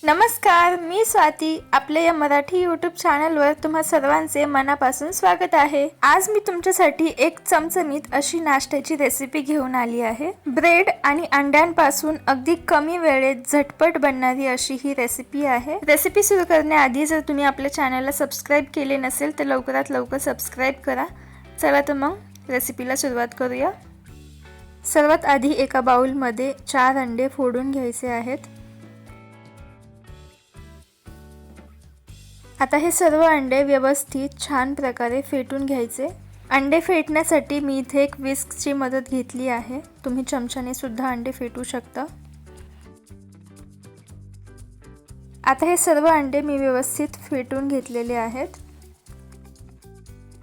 नमस्कार, मी स्वाती. आपल्या या मराठी यूट्यूब चॅनलवर तुम्हा सर्वांचे मनापासून स्वागत आहे. आज मी तुमच्यासाठी एक चमचमीत अशी नाश्त्याची रेसिपी घेऊन आली आहे. ब्रेड आणि अंड्यांपासून अगदी कमी वेळेत झटपट बनणारी अशी ही रेसिपी आहे. रेसिपी सुरू करण्याआधी जर तुम्ही आपल्या चॅनलला सबस्क्राईब केले नसेल तर लवकरात लवकर सबस्क्राईब करा. चला तर मग रेसिपीला सुरुवात करूया. सर्वात आधी एका बाउलमध्ये 4 अंडे फोडून घ्यायचे आहेत. आता हे सर्व अंडे व्यवस्थित छान प्रकारे फेटून घ्यायचे. अंडे फेटण्यासाठी मी इथे एक विस्कची मदत घेतली आहे. तुम्ही चमच्याने सुद्धा अंडे फेटू शकता. आता हे सर्व अंडे मी व्यवस्थित फेटून घेतलेले आहेत.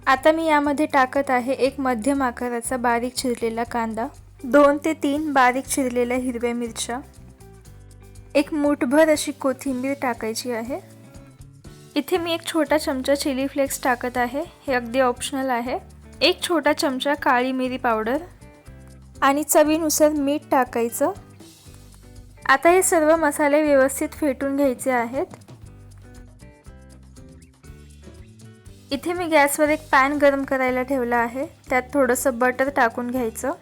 आता मी यामध्ये टाकत आहे एक मध्यम आकाराचा बारीक चिरलेला कांदा, 2 ते 3 बारीक चिरलेल्या हिरव्या मिरच्या, एक मूठभर अशी कोथिंबीर टाकायची आहे. इथे मी एक छोटा चमचा चिली फ्लेक्स टाकत आहे. हे अगदी ऑप्शनल आहे. एक छोटा चमचा काळी मिरी पावडर आणि चवीनुसार मीठ टाकायचं. आता हे सर्व मसाले व्यवस्थित फेटून घ्यायचे आहेत. इथे मी गॅसवर एक पॅन गरम करायला ठेवला आहे. त्यात थोडंसं बटर टाकून घ्यायचं.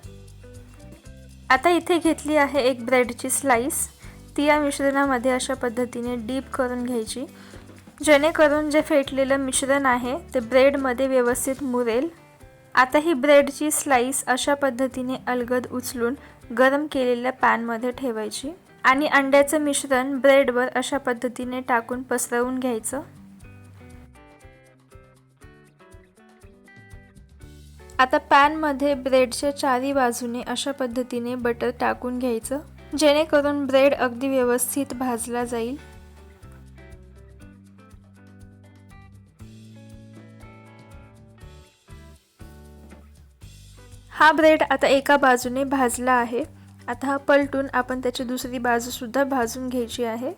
आता इथे घेतली आहे एक ब्रेडची स्लाइस. ती या मिश्रणामध्ये अशा पद्धतीने डीप करून घ्यायची, जेणेकरून जे फेटलेलं मिश्रण आहे ते ब्रेडमध्ये व्यवस्थित मुरेल. आता ही ब्रेडची स्लाइस अशा पद्धतीने अलगद उचलून गरम केलेल्या पॅनमध्ये ठेवायची आणि अंड्याचं मिश्रण ब्रेडवर अशा पद्धतीने टाकून पसरवून घ्यायचं. आता पॅनमध्ये ब्रेडच्या चारी बाजूने अशा पद्धतीने बटर टाकून घ्यायचं, जेणेकरून ब्रेड अगदी व्यवस्थित भाजला जाईल. हा ब्रेड आता एका बाजूने भाजला आहे. आता हा पलटून आपण त्याची दुसरी बाजू सुद्धा भाजून घ्यायची आहे.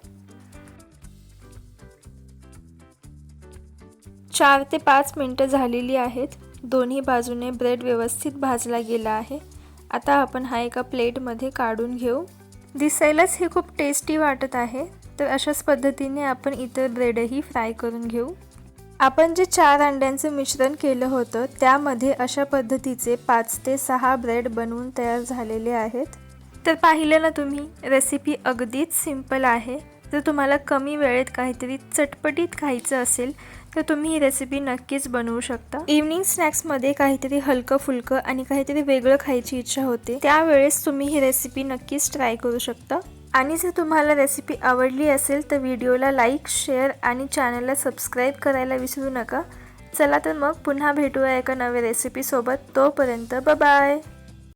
4 ते 5 मिनिटं झालेली आहेत. दोन्ही बाजूने ब्रेड व्यवस्थित भाजला गेला आहे. आता आपण हा एका प्लेटमध्ये काढून घेऊ. दिसायलाच हे खूप टेस्टी वाटत आहे. तर अशाच पद्धतीने आपण इतर ब्रेडही फ्राय करून घेऊ. आपण जे 4 अंड्यांचं मिश्रण केलं होतं त्यामध्ये अशा पद्धतीचे 5 ते 6 ब्रेड बनवून तयार झालेले आहेत. तर पाहिलं ना तुम्ही, रेसिपी अगदीच सिंपल आहे. जर तुम्हाला कमी वेळेत काहीतरी चटपटीत खायचं असेल तर तुम्ही ही रेसिपी नक्कीच बनवू शकता. इव्हनिंग स्नॅक्समध्ये काहीतरी हलकं फुलकं आणि काहीतरी वेगळं खायची इच्छा होते, त्यावेळेस तुम्ही ही रेसिपी नक्कीच ट्राय करू शकता. आणि जर तुम्हाला रेसिपी आवडली असेल तर व्हिडिओला लाईक, शेअर आणि चॅनलला सबस्क्राईब करायला विसरू नका. चला तर मग पुन्हा भेटूया एका नव्या रेसिपीसोबत. तोपर्यंत बाय बाय.